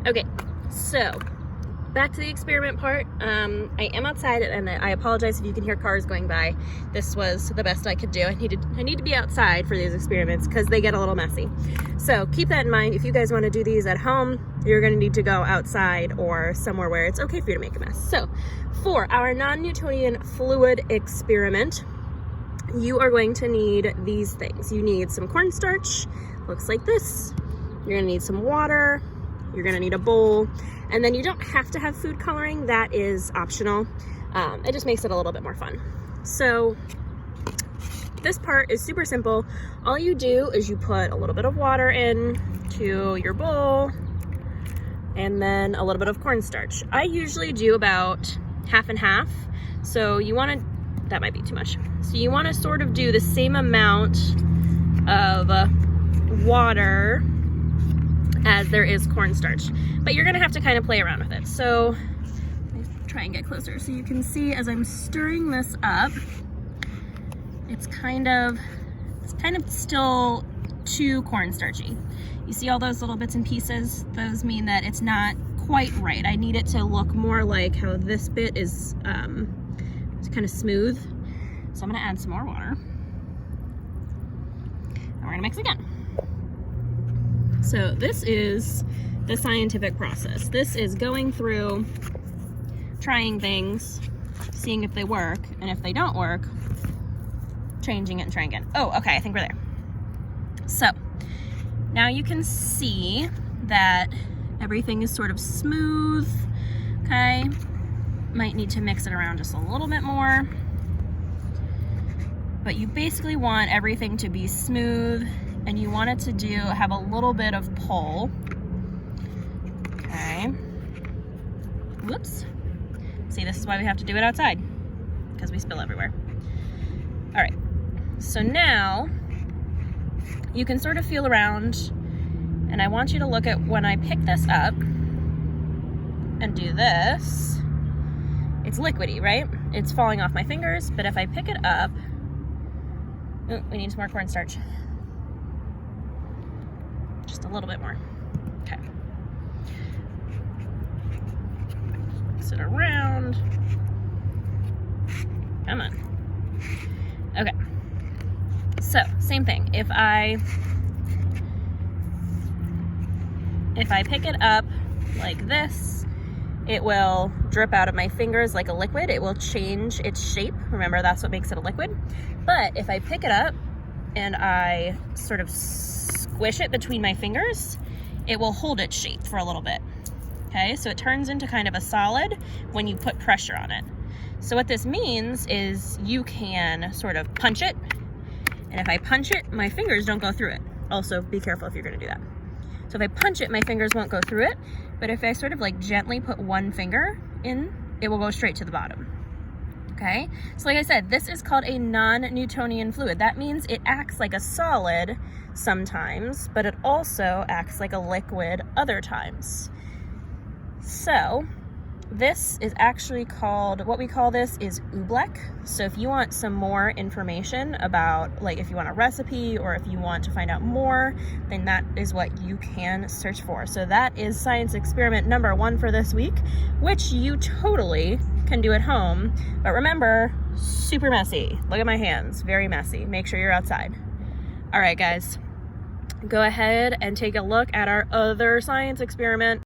Okay, so back to the experiment part. I am outside, and I apologize if you can hear cars going by. This was the best I could do. I need to be outside for these experiments because they get a little messy. So keep that in mind. If you guys want to do these at home, you're going to need to go outside or somewhere where it's okay for you to make a mess. So for our non-Newtonian fluid experiment, you are going to need these things. You need some cornstarch, looks like this. You're gonna need some water. You're gonna need a bowl. And then you don't have to have food coloring, that is optional. It just makes it a little bit more fun. So this part is super simple. All you do is you put a little bit of water in to your bowl and then a little bit of cornstarch. I usually do about half and half. So you wanna, that might be too much. So you wanna sort of do the same amount of water as there is cornstarch, but you're gonna have to kind of play around with it. So try and get closer so you can see as I'm stirring this up, it's kind of still too cornstarchy. You see all those little bits and pieces? Those mean that it's not quite right. I need it to look more like how this bit is it's kind of smooth. So I'm gonna add some more water. And we're gonna mix again. So this is the scientific process. This is going through, trying things, seeing if they work, and if they don't work, changing it and trying again. Oh, okay, I think we're there. So now you can see that everything is sort of smooth, okay? Might need to mix it around just a little bit more. But you basically want everything to be smooth, and you want it to have a little bit of pull. Okay. Whoops. See, this is why we have to do it outside, because we spill everywhere. All right, so now you can sort of feel around, and I want you to look at when I pick this up and do this, it's liquidy, right? It's falling off my fingers, but if I pick it up, oh, we need some more cornstarch. Just a little bit more. Okay. Mix it around. Come on. Okay. So, same thing. If I pick it up like this, it will drip out of my fingers like a liquid. It will change its shape. Remember, that's what makes it a liquid. But if I pick it up and I sort of squish it between my fingers, it will hold its shape for a little bit. Okay, so it turns into kind of a solid when you put pressure on it. So what this means is you can sort of punch it, and if I punch it, my fingers don't go through it. Also, be careful if you're gonna do that. So if I punch it, my fingers won't go through it, but if I sort of like gently put one finger in, it will go straight to the bottom. Okay, so like I said, this is called a non-Newtonian fluid. That means it acts like a solid sometimes, but it also acts like a liquid other times. So this is actually called, what we call this is oobleck. So if you want some more information about, like if you want a recipe or if you want to find out more, then that is what you can search for. So that is science experiment number 1 for this week, which you totally can do at home. But remember, super messy. Look at my hands, very messy. Make sure you're outside. All right, guys, go ahead and take a look at our other science experiment.